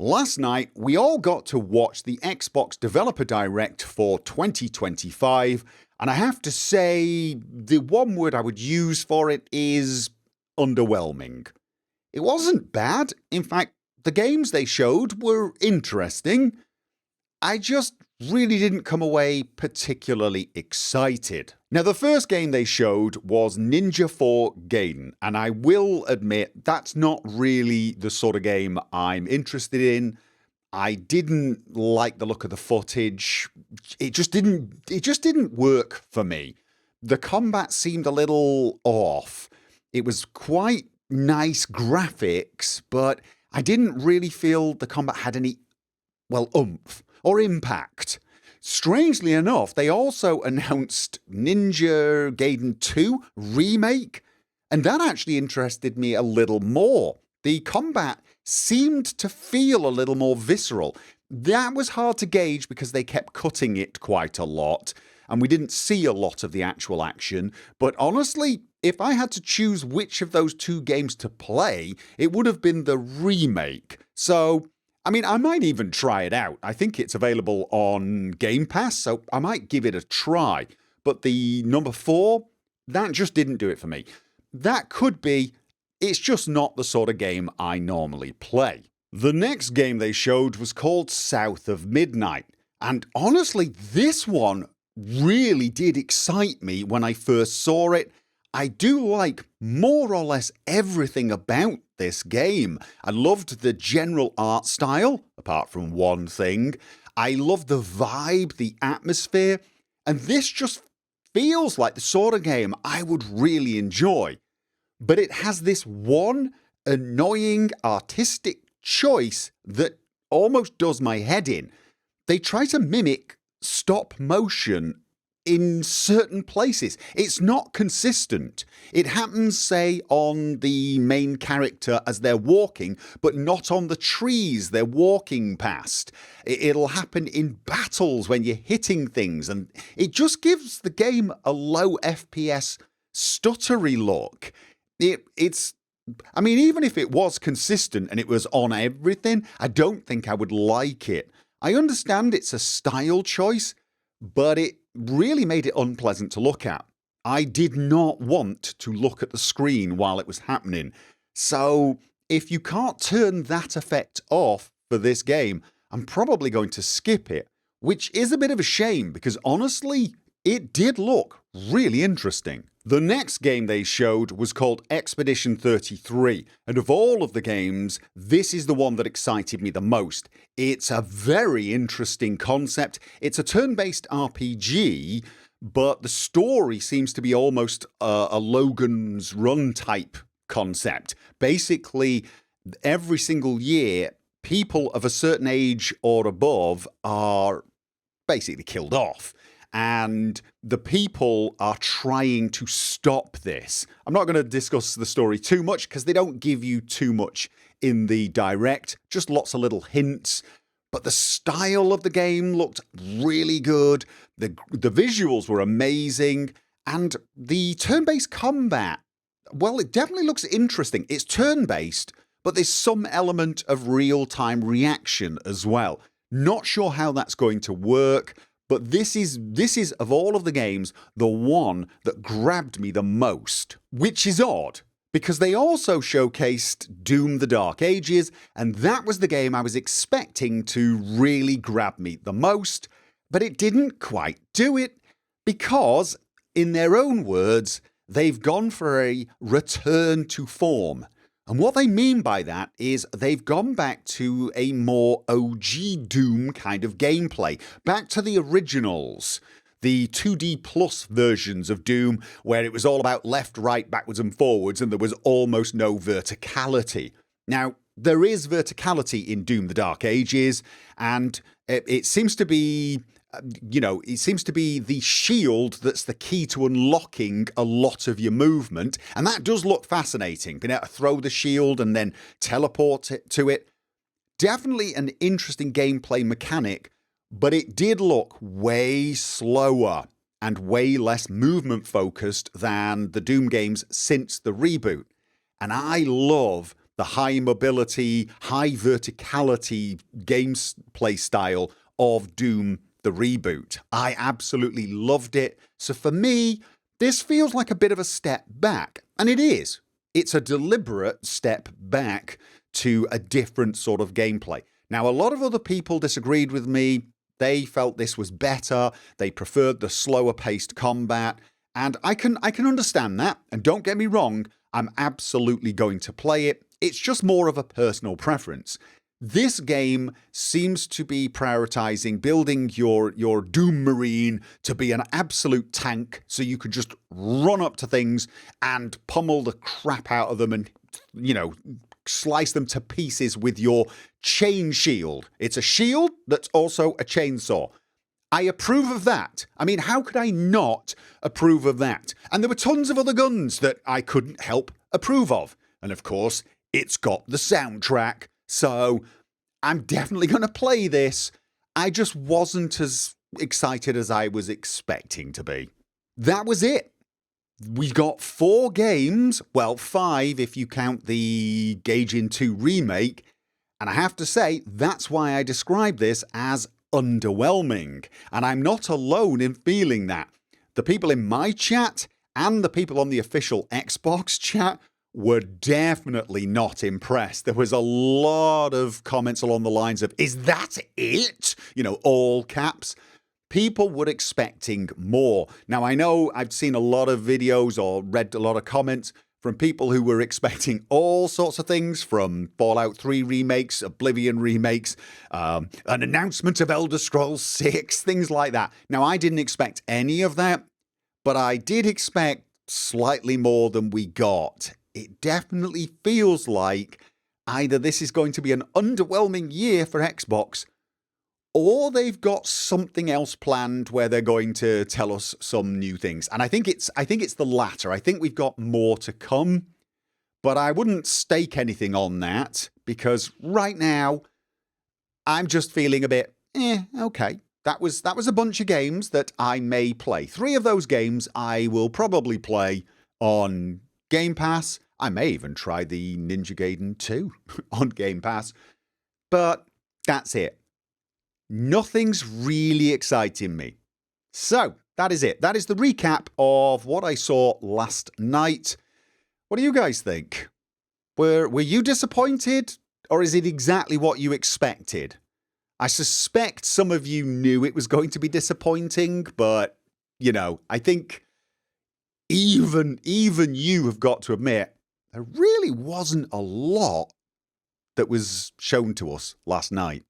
Last night, we all got to watch the Xbox Developer Direct for 2025, and I have to say, the one word I would use for it is underwhelming. It wasn't bad. In fact, the games they showed were interesting. I just really didn't come away particularly excited. Now, the first game they showed was Ninja 4 Gaiden, and I will admit that's not really the sort of game I'm interested in. I didn't like the look of the footage. It just didn't work for me. The combat seemed a little off. It was quite nice graphics, but I didn't really feel the combat had any, oomph or impact. Strangely enough, they also announced Ninja Gaiden 2 Remake, and that actually interested me a little more. The combat seemed to feel a little more visceral. That was hard to gauge because they kept cutting it quite a lot, and we didn't see a lot of the actual action. But honestly, if I had to choose which of those two games to play, it would have been the remake. So, I might even try it out. I think it's available on Game Pass, so I might give it a try. But the number 4, that just didn't do it for me. That could be, it's just not the sort of game I normally play. The next game they showed was called South of Midnight. And honestly, this one really did excite me when I first saw it. I do like more or less everything about this game. I loved the general art style, apart from one thing. I loved the vibe, the atmosphere, and this just feels like the sort of game I would really enjoy. But it has this one annoying artistic choice that almost does my head in. They try to mimic stop motion in certain places. It's not consistent. It happens, say, on the main character as they're walking, but not on the trees they're walking past. It'll happen in battles when you're hitting things, and it just gives the game a low FPS stuttery look. Even if it was consistent and it was on everything, I don't think I would like it. I understand it's a style choice, but it really made it unpleasant to look at. I did not want to look at the screen while it was happening. So if you can't turn that effect off for this game, I'm probably going to skip it, which is a bit of a shame because honestly, it did look really interesting. The next game they showed was called Expedition 33, and of all of the games, this is the one that excited me the most. It's a very interesting concept. It's a turn-based RPG, but the story seems to be almost a Logan's Run type concept. Basically, every single year, people of a certain age or above are basically killed off. And the people are trying to stop this. I'm not going to discuss the story too much because they don't give you too much in the direct, just lots of little hints. But the style of the game looked really good. The visuals were amazing. And the turn-based combat, it definitely looks interesting. It's turn-based, but there's some element of real-time reaction as well. Not sure how that's going to work. But this is, of all of the games, the one that grabbed me the most, which is odd, because they also showcased Doom: The Dark Ages, and that was the game I was expecting to really grab me the most, but it didn't quite do it, because, in their own words, they've gone for a return to form. And what they mean by that is they've gone back to a more OG Doom kind of gameplay, back to the originals, the 2D plus versions of Doom, where it was all about left, right, backwards and forwards, and there was almost no verticality. Now, there is verticality in Doom: The Dark Ages, and it seems to be the shield that's the key to unlocking a lot of your movement. And that does look fascinating, being able to throw the shield and then teleport to it. Definitely an interesting gameplay mechanic, but it did look way slower and way less movement focused than the Doom games since the reboot. And I love the high mobility, high verticality gameplay style of Doom the reboot. I absolutely loved it. So for me, this feels like a bit of a step back. And it is. It's a deliberate step back to a different sort of gameplay. Now, a lot of other people disagreed with me. They felt this was better. They preferred the slower paced combat. And I can understand that. And don't get me wrong, I'm absolutely going to play it. It's just more of a personal preference. This game seems to be prioritizing building your Doom Marine to be an absolute tank so you could just run up to things and pummel the crap out of them and, slice them to pieces with your chain shield. It's a shield that's also a chainsaw. I approve of that. I mean, how could I not approve of that? And there were tons of other guns that I couldn't help approve of. And of course, it's got the soundtrack. So I'm definitely going to play this. I just wasn't as excited as I was expecting to be. That was it. We got 4 games, well, 5 if you count the Gaiden 2 remake. And I have to say, that's why I describe this as underwhelming. And I'm not alone in feeling that. The people in my chat and the people on the official Xbox chat were definitely not impressed. There was a lot of comments along the lines of, is that it? All caps. People were expecting more. Now, I know I've seen a lot of videos or read a lot of comments from people who were expecting all sorts of things, from Fallout 3 remakes, Oblivion remakes, an announcement of Elder Scrolls 6, things like that. Now, I didn't expect any of that, but I did expect slightly more than we got. It definitely feels like either this is going to be an underwhelming year for Xbox, or they've got something else planned where they're going to tell us some new things. And I think it's the latter. I think we've got more to come, but I wouldn't stake anything on that, because right now I'm just feeling a bit, okay. That was a bunch of games that I may play. 3 of those games I will probably play on Game Pass. I may even try the Ninja Gaiden 2 on Game Pass. But that's it. Nothing's really exciting me. So, that is it. That is the recap of what I saw last night. What do you guys think? Were you disappointed? Or is it exactly what you expected? I suspect some of you knew it was going to be disappointing, but, I think even you have got to admit, there really wasn't a lot that was shown to us last night.